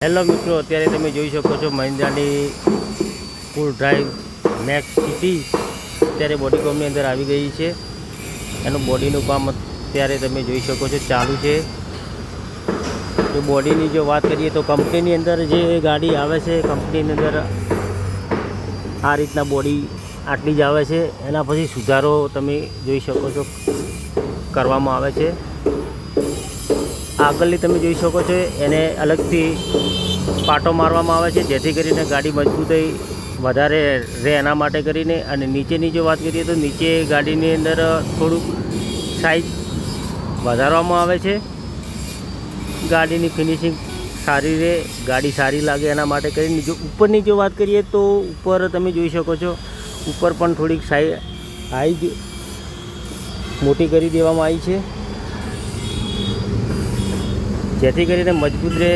Hello મિત્રો, અત્યારે તમે જોઈ શકો છો મહિન્દ્રાની ફૂલ ડ્રાઈવ મેક્સ સિટી અત્યારે બોડી કોમની અંદર આવી ગઈ છે. એનું બોડીનું કામ અત્યારે તમે જોઈ શકો છો ચાલુ છે. જો બોડીની જો વાત કરીએ તો કંપનીની અંદર જે ગાડી આવે છે, કંપનીની અંદર આ રીતના બોડી આટલી જ આવે છે. એના પછી સુધારો તમે જોઈ શકો છો કરવામાં આવે છે. આગળની તમે જોઈ શકો છો એને અલગથી પાટો મારવામાં આવે છે, જેથી કરીને ગાડી મજબૂતાઈ વધારે રહે એના માટે કરીને. અને નીચેની જો વાત કરીએ તો નીચે ગાડીની અંદર થોડુંક સાઇઝ વધારવામાં આવે છે, ગાડીની ફિનિશિંગ સારી રહે, ગાડી સારી લાગે એના માટે કરીને. જો ઉપરની જો વાત કરીએ તો ઉપર તમે જોઈ શકો છો ઉપર પણ થોડીક હાઈટ મોટી કરી દેવામાં આવી છે, જેથી કરીને મજબૂત રહે.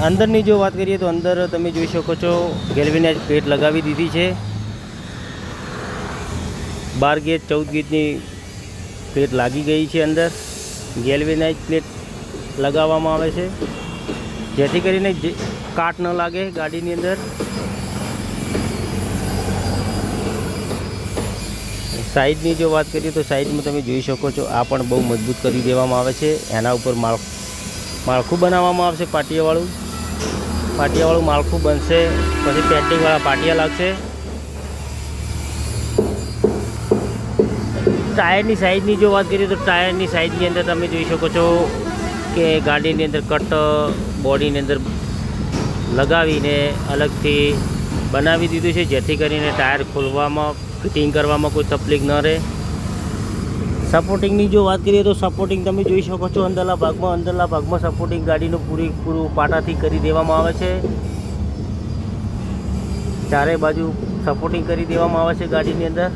અંદરની જો વાત કરીએ તો અંદર તમે જોઈ શકો છો ગેલ્વેનાઇઝ પ્લેટ લગાવી દીધી છે. 12 ગેજ 14 ગેજની પ્લેટ લાગી ગઈ છે. અંદર ગેલ્વેનાઇઝ પ્લેટ લગાવવામાં આવે છે, જેથી કરીને કાટ ન લાગે ગાડીની અંદર. સાઈડની જો વાત કરીએ તો સાઈડમાં તમે જોઈ શકો છો આ પણ બહુ મજબૂત કરી દેવામાં આવે છે. એના ઉપર માળખું બનાવવામાં આવશે, પાટિયાવાળું માળખું બનશે, પછી પેન્ટિંગવાળા પાટિયા લાગશે. ટાયરની સાઇઝની જો વાત કરીએ તો ટાયરની સાઇઝની અંદર તમે જોઈ શકો છો કે ગાડીની અંદર કટ બોડીની અંદર લગાવીને અલગથી બનાવી દીધું છે, જેથી કરીને ટાયર ખોલવામાં ફિટિંગ કરવામાં કોઈ તકલીફ ન રહે. સપોર્ટિંગની જો વાત કરીએ તો સપોર્ટિંગ તમે જોઈ શકો છો અંદરના ભાગમાં સપોર્ટિંગ ગાડીનું પૂરું પાટાથી કરી દેવામાં આવે છે. ચારે બાજુ સપોર્ટિંગ કરી દેવામાં આવે છે ગાડીની અંદર.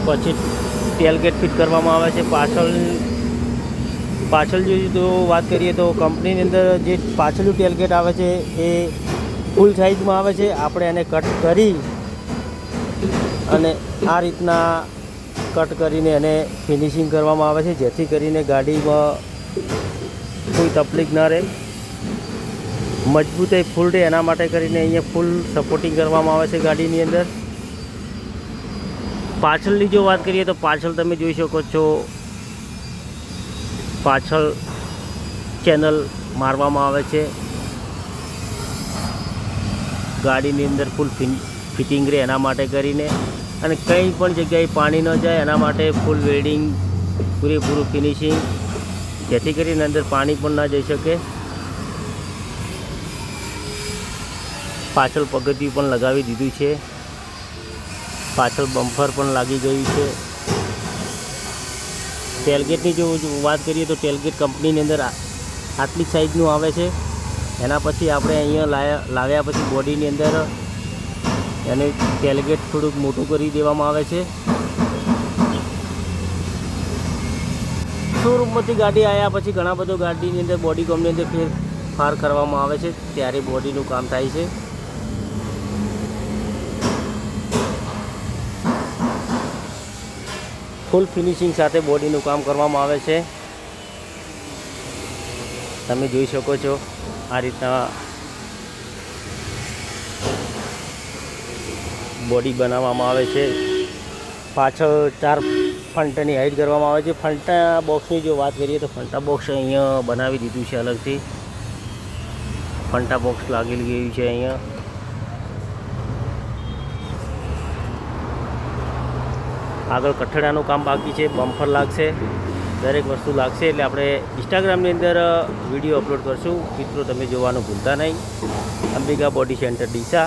પછી ટેલગેટ ફિટ કરવામાં આવે છે. પાછળ જો વાત કરીએ તો કંપનીની અંદર જે પાછળનું ટેલગેટ આવે છે એ ફૂલ સાઇઝમાં આવે છે. આપણે એને કટ કરી અને આ રીતના કટ કરીને એને ફિનિશિંગ કરવામાં આવે છે, જેથી કરીને ગાડીમાં કોઈ તકલીફ ન રહે, મજબૂતાઈ ફૂલ રહે એના માટે કરીને અહીંયા ફૂલ સપોર્ટિંગ કરવામાં આવે છે ગાડીની અંદર. પાછળની જો વાત કરીએ તો પાછળ તમે જોઈ શકો છો પાછળ ચેનલ મારવામાં આવે છે, ગાડીની અંદર ફૂલ ફિટિંગ રહે એના માટે કરીને. અને કંઈ પણ જગ્યાએ પાણી ન જાય એના માટે ફૂલ વેલ્ડિંગ પૂરેપૂરું ફિનિશિંગ, જેથી કરીને અંદર પાણી પણ ના જઈ શકે. પાછળ પગથિયું પણ લગાવી દીધું છે, પાછળ બમ્પર પણ લાગી ગયું છે. ટેલગેટની જો વાત કરીએ તો ટેલગેટ કંપનીની અંદર આટલી સાઇઝનું આવે છે. એના પછી આપણે અહીંયા લાવ્યા પછી બોડીની અંદર એને ટેલગેટ થોડુંક મોટું કરી દેવામાં આવે છે. શોરૂમમાંથી ગાડી આવ્યા પછી ઘણા બધો ગાડીની અંદર બોડી કોમની અંદર ફેરફાર કરવામાં આવે છે, ત્યારે બોડીનું કામ થાય છે. ફૂલ ફિનિશિંગ સાથે બોડીનું કામ કરવામાં આવે છે. તમે જોઈ શકો છો આ રીતના બોડી બનાવવામાં આવે છે. પાછળ 4 ફંટાની હાઈટ કરવામાં આવે છે. ફંટા બોક્સની જો વાત કરીએ તો ફંટા બોક્સ અહીંયા બનાવી દીધું છે અલગથી. ફંટા બોક્સ લાગેલી ગયું છે અહીંયા. આગળ કઠડાનું કામ બાકી છે, બમ્પર લાગશે, દરેક વસ્તુ લાગશે. એટલે આપણે ઇન્સ્ટાગ્રામની અંદર વિડીયો અપલોડ કરશું. મિત્રો તમે જોવાનું ભૂલતા નહીં. Ambika body centre Deesa.